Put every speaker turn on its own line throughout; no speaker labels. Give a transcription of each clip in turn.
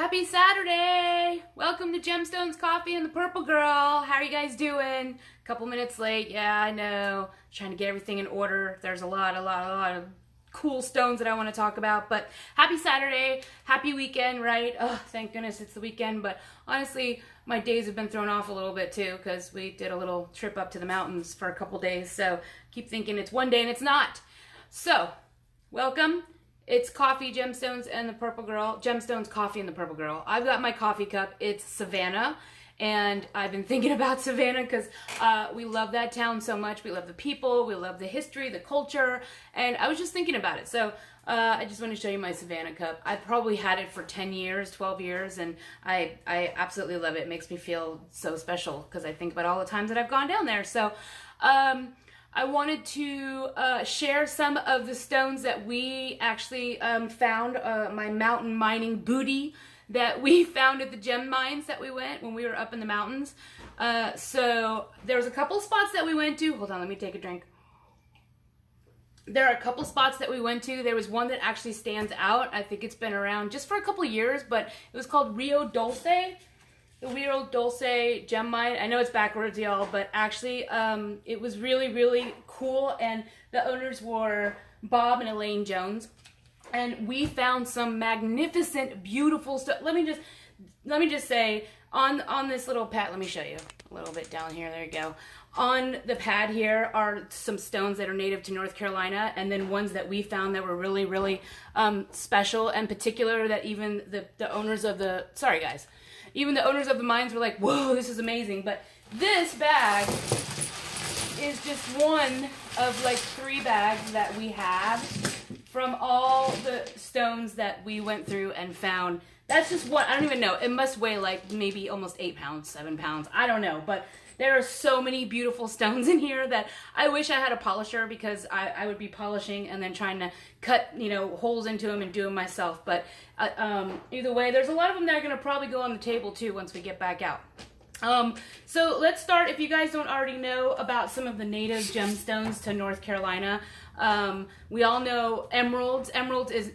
Happy Saturday! Welcome to Gemstones Coffee and the Purple Girl. How are you guys doing? A couple minutes late. Yeah, I know. Trying to get everything in order. There's a lot of cool stones that I want to talk about. But happy Saturday. Happy weekend, right? Oh, thank goodness it's the weekend. But honestly, my days have been thrown off a little bit too because we did a little trip up to the mountains for a couple days. So keep thinking it's one day and it's not. So, welcome. It's Coffee, Gemstones, and the Purple Girl. Gemstones, Coffee, and the Purple Girl. I've got my coffee cup. It's Savannah. And I've been thinking about Savannah because we love that town so much. We love the people. We love the history, the culture. And I was just thinking about it. So I just want to show you my Savannah cup. I've probably had it for 10 years, 12 years. And I absolutely love it. It makes me feel so special because I think about all the times that I've gone down there. So I wanted to share some of the stones that we actually found, my mountain mining booty that we found at the gem mines that we went when we were up in the mountains. So there was a couple spots that we went to. Hold on, let me take a drink. There are a couple spots that we went to. There was one that actually stands out. I think it's been around just for a couple years, but it was called Rio Dulce. The Rio Dulce gem mine. I know it's backwards, y'all, but actually it was really, really cool. And the owners were Bob and Elaine Jones. And we found some magnificent, beautiful stuff. Let me just say, on this little pad, let me show you a little bit down here. There you go. On the pad here are some stones that are native to North Carolina, and then ones that we found that were really, really special and particular that even the owners of the, sorry guys, even the owners of the mines were like, whoa, this is amazing. But this bag is just one of like 3 bags that we have from all the stones that we went through and found. That's just what, I don't even know. It must weigh like maybe almost 8 pounds, 7 pounds. I don't know. But there are so many beautiful stones in here that I wish I had a polisher because I would be polishing and then trying to cut, holes into them and do them myself. But either way, there's a lot of them that are going to probably go on the table too once we get back out. So let's start, if you guys don't already know about some of the native gemstones to North Carolina. We all know emeralds. Emeralds is,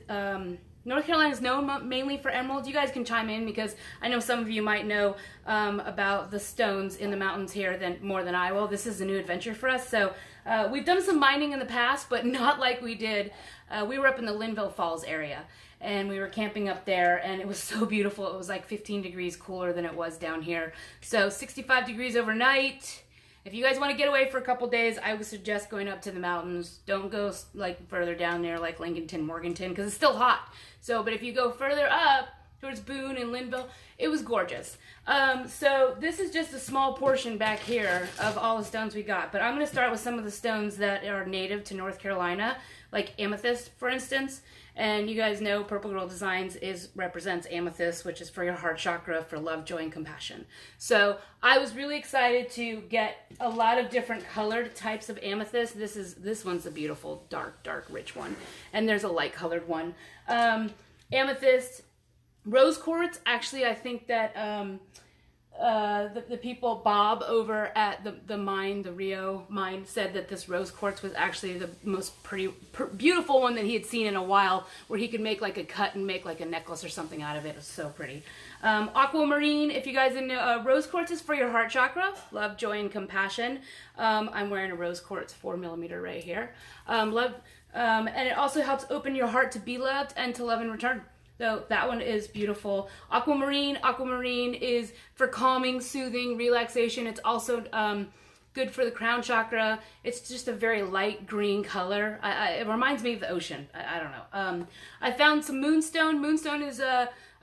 North Carolina is known mainly for emeralds. You guys can chime in because I know some of you might know about the stones in the mountains here more than I will. This is a new adventure for us. So we've done some mining in the past, but not like we did. We were up in the Linville Falls area. And we were camping up there, and it was so beautiful. It was like 15 degrees cooler than it was down here. So 65 degrees overnight. If you guys want to get away for a couple days, I would suggest going up to the mountains. Don't go like further down there like Lincolnton, Morganton, because it's still hot. So, but if you go further up towards Boone and Linville, it was gorgeous. So this is just a small portion back here of all the stones we got. But I'm going to start with some of the stones that are native to North Carolina, like amethyst, for instance. And you guys know Purple Girl Designs represents amethyst, which is for your heart chakra, for love, joy, and compassion. So I was really excited to get a lot of different colored types of amethyst. This one's a beautiful, dark, rich one. And there's a light colored one. Amethyst, rose quartz, actually I think that the people, Bob over at the mine, the Rio mine, said that this rose quartz was actually the most beautiful one that he had seen in a while, where he could make like a cut and make like a necklace or something out of it. It was so pretty. Aquamarine, if you guys know, rose quartz is for your heart chakra, love, joy, and compassion. I'm wearing a rose quartz 4mm right here. And it also helps open your heart to be loved and to love in return. So that one is beautiful. Aquamarine is for calming, soothing, relaxation. It's also good for the crown chakra. It's just a very light green color. It reminds me of the ocean. I don't know. I found some moonstone. Moonstone is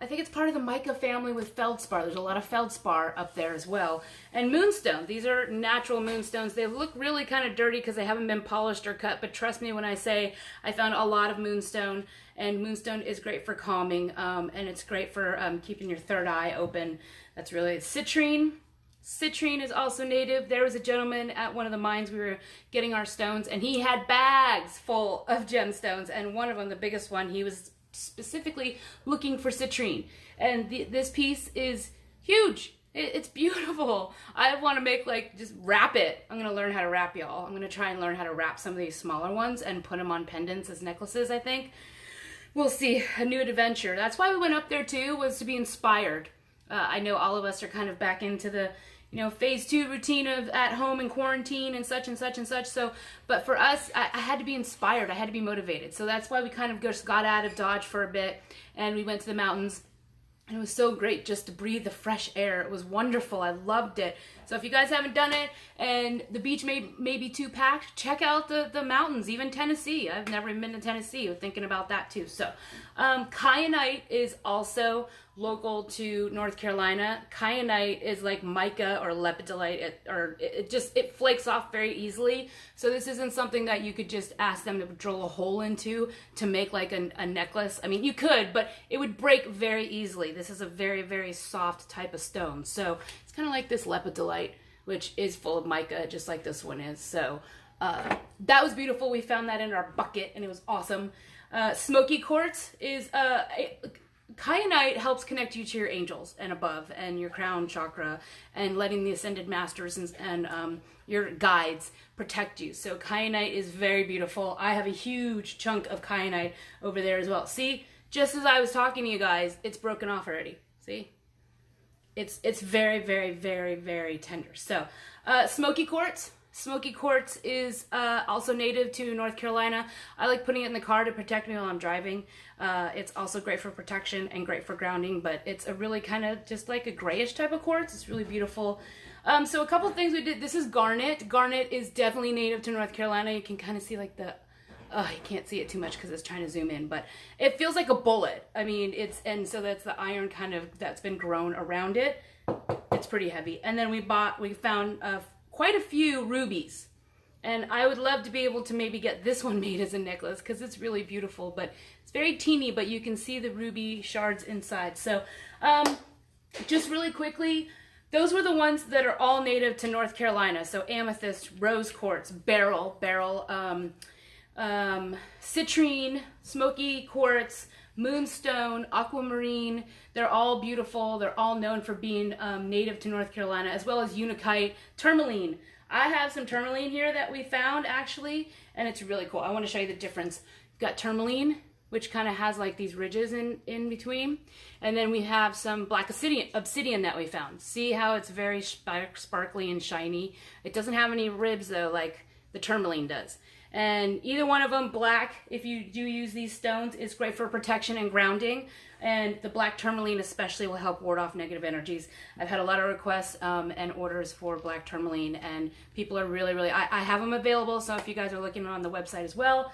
I think it's part of the mica family with feldspar. There's a lot of feldspar up there as well. And moonstone, these are natural moonstones. They look really kind of dirty because they haven't been polished or cut, but trust me when I say I found a lot of moonstone, and moonstone is great for calming, and it's great for keeping your third eye open. That's really citrine. Citrine is also native. There was a gentleman at one of the mines we were getting our stones, and he had bags full of gemstones, and one of them, the biggest one, he was specifically looking for citrine, and this piece is huge. It's beautiful. I want to make just wrap it. I'm gonna learn how to wrap, y'all. I'm gonna try and learn how to wrap some of these smaller ones and put them on pendants as necklaces, I think. we'll see, a new adventure. That's why we went up there too, was to be inspired. I know all of us are kind of back into the, phase 2 routine of at home and quarantine and such and such and such. So, but for us, I had to be inspired. I had to be motivated. So that's why we kind of just got out of Dodge for a bit and we went to the mountains. And it was so great just to breathe the fresh air. It was wonderful. I loved it. So if you guys haven't done it and the beach may be too packed, check out the mountains, even Tennessee. I've never even been to Tennessee. I'm thinking about that too. So kyanite is also local to North Carolina. Kyanite is like mica or lepidolite, it flakes off very easily. So this isn't something that you could just ask them to drill a hole into to make like a necklace. I mean, you could, but it would break very easily. This is a very, very soft type of stone. So it's kind of like this lepidolite, which is full of mica, just like this one is. So that was beautiful. We found that in our bucket and it was awesome. Smoky quartz is kyanite helps connect you to your angels and above and your crown chakra and letting the ascended masters and your guides protect you. So kyanite is very beautiful. I have a huge chunk of kyanite over there as well. See, just as I was talking to you guys, it's broken off already. See? It's very, very, very, very tender. So smoky quartz. Smoky quartz is also native to North Carolina. I like putting it in the car to protect me while I'm driving. It's also great for protection and great for grounding, but it's a really kind of just like a grayish type of quartz. It's really beautiful. So a couple things we did. This is garnet. Garnet is definitely native to North Carolina. You can kind of see like the, you can't see it too much because it's trying to zoom in, but it feels like a bullet. I mean, and so that's the iron kind of that's been grown around it. It's pretty heavy. And then we found quite a few rubies, and I would love to be able to maybe get this one made as a necklace because it's really beautiful, but it's very teeny, but you can see the ruby shards inside. So just really quickly, those were the ones that are all native to North Carolina. So amethyst, rose quartz, beryl, citrine, smoky quartz, moonstone, aquamarine. They're all beautiful. They're all known for being native to North Carolina, as well as unakite, tourmaline. I have some tourmaline here that we found actually, and it's really cool. I want to show you the difference. You've got tourmaline, which kind of has like these ridges in between, and then we have some black obsidian that we found. See how it's very sparkly and shiny? It doesn't have any ribs though, like the tourmaline does. And either one of them, black, if you do use these stones, is great for protection and grounding. And the black tourmaline especially will help ward off negative energies. I've had a lot of requests and orders for black tourmaline, and people are really, I have them available, so if you guys are looking on the website as well.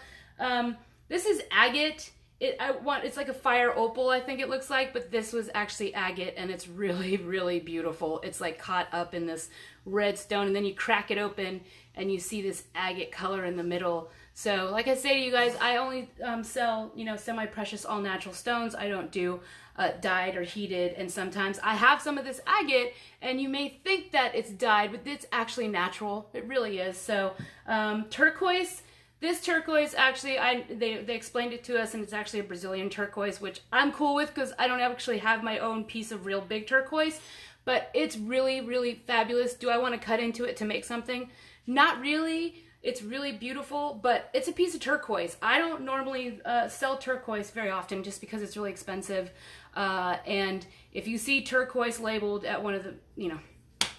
This is agate. It's like a fire opal, I think it looks like, but this was actually agate, and it's really, really beautiful. It's like caught up in this red stone, and then you crack it open, and you see this agate color in the middle. So, like I say to you guys, I only sell, semi-precious, all-natural stones. I don't do dyed or heated, and sometimes I have some of this agate, and you may think that it's dyed, but it's actually natural. It really is. So, turquoise. This turquoise, actually, they explained it to us, and it's actually a Brazilian turquoise, which I'm cool with because I don't actually have my own piece of real big turquoise, but it's really, really fabulous. Do I want to cut into it to make something? Not really. It's really beautiful, but it's a piece of turquoise. I don't normally sell turquoise very often just because it's really expensive, and if you see turquoise labeled at one of the,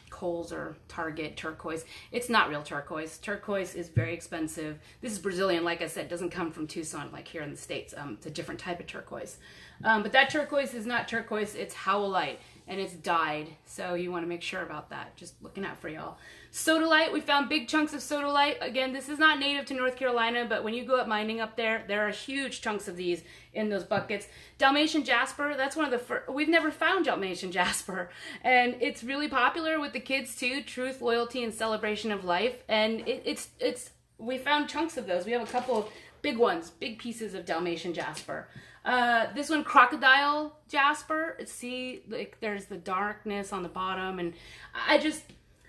Kohl's or Target turquoise, it's not real turquoise. Turquoise is very expensive. This is Brazilian, like I said, doesn't come from Tucson like here in the States. It's a different type of turquoise. But that turquoise is not turquoise, it's howlite, and it's dyed. So you want to make sure about that. Just looking out for y'all. Sodalite, we found big chunks of sodalite. Again, this is not native to North Carolina, but when you go up mining up there, there are huge chunks of these in those buckets. Dalmatian jasper, that's one of the first. We've never found Dalmatian jasper, and it's really popular with the kids too. Truth, loyalty, and celebration of life. And we found chunks of those. We have a couple of big ones, big pieces of Dalmatian jasper. This one, crocodile jasper. See, like there's the darkness on the bottom, and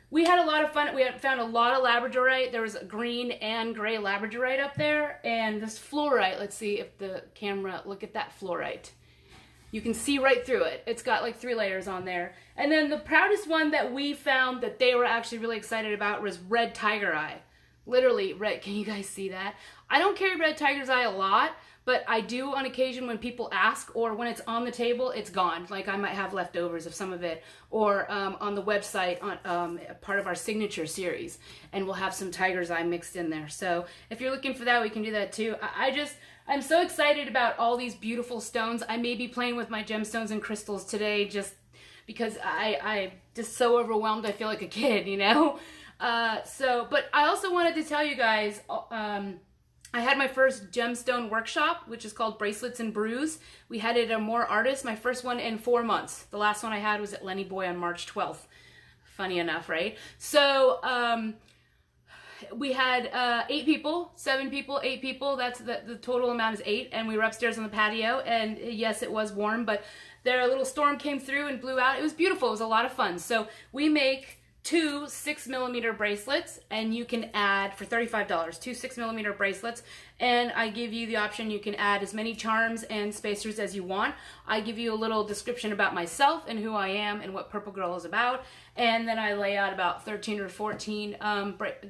we had a lot of fun. We had found a lot of labradorite. There was a green and gray labradorite up there, and this fluorite. Let's see if the camera, look at that fluorite. You can see right through it. It's got like 3 layers on there. And then the proudest one that we found that they were actually really excited about was red tiger eye. Literally red. Can you guys see that? I don't carry red tiger's eye a lot, but I do on occasion when people ask, or when it's on the table, it's gone. Like I might have leftovers of some of it, or on the website on part of our signature series, and we'll have some tiger's eye mixed in there. So if you're looking for that, we can do that too. I'm so excited about all these beautiful stones. I may be playing with my gemstones and crystals today just because I just so overwhelmed. I feel like a kid, you know? But I also wanted to tell you guys, I had my first gemstone workshop, which is called Bracelets and Brews. We had it at More Artists, my first one in 4 months. The last one I had was at Lenny Boy on March 12th. Funny enough, right? So, we had 8 people, 7 people, 8 people. That's the total amount is 8, and we were upstairs on the patio. And yes, it was warm, but there a little storm came through and blew out. It was beautiful. It was a lot of fun. So we make 2 6mm bracelets, and you can add for $35 2 6mm bracelets, and I give you the option. You can add as many charms and spacers as you want. I give you a little description about myself and who I am and what Purple Girl is about, and then I lay out about 13 or 14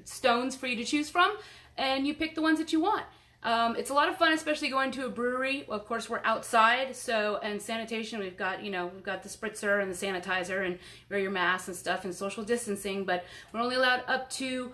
stones for you to choose from, and you pick the ones that you want. It's a lot of fun, especially going to a brewery. Of course, we're outside, and sanitation, we've got the spritzer and the sanitizer, and wear your masks and stuff, and social distancing, but we're only allowed up to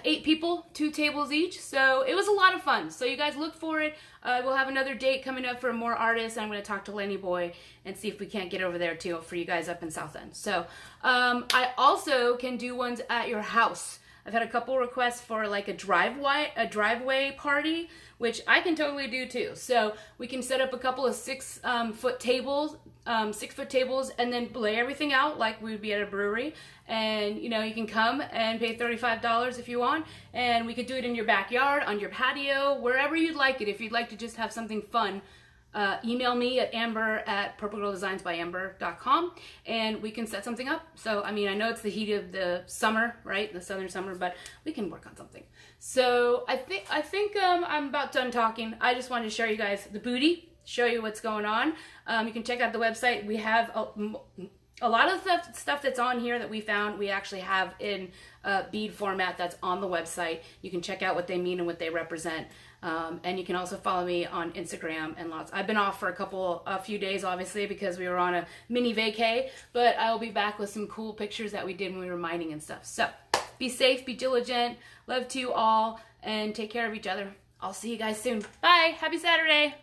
8 people, 2 tables each, so it was a lot of fun. So you guys look for it. We'll have another date coming up for More Artists. I'm going to talk to Lenny Boy and see if we can't get over there too for you guys up in South End. So I also can do ones at your house. I've had a couple requests for like a driveway party, which I can totally do too. So we can set up a couple of 6-foot tables, 6-foot tables, and then lay everything out like we would be at a brewery. And you can come and pay $35 if you want, and we could do it in your backyard, on your patio, wherever you'd like it. If you'd like to just have something fun, email me at amber@purplegirldesignsbyamber.com, and we can set something up. So, I mean, I know it's the heat of the summer, right? The southern summer, but we can work on something. So I think I'm about done talking. I just wanted to show you guys the booty, show you what's going on. You can check out the website. We have a lot of stuff that's on here that we found, we actually have in bead format that's on the website. You can check out what they mean and what they represent. And you can also follow me on Instagram and lots. I've been off for a few days, obviously, because we were on a mini vacay, but I will be back with some cool pictures that we did when we were mining and stuff. So be safe, be diligent, love to you all, and take care of each other. I'll see you guys soon. Bye. Happy Saturday.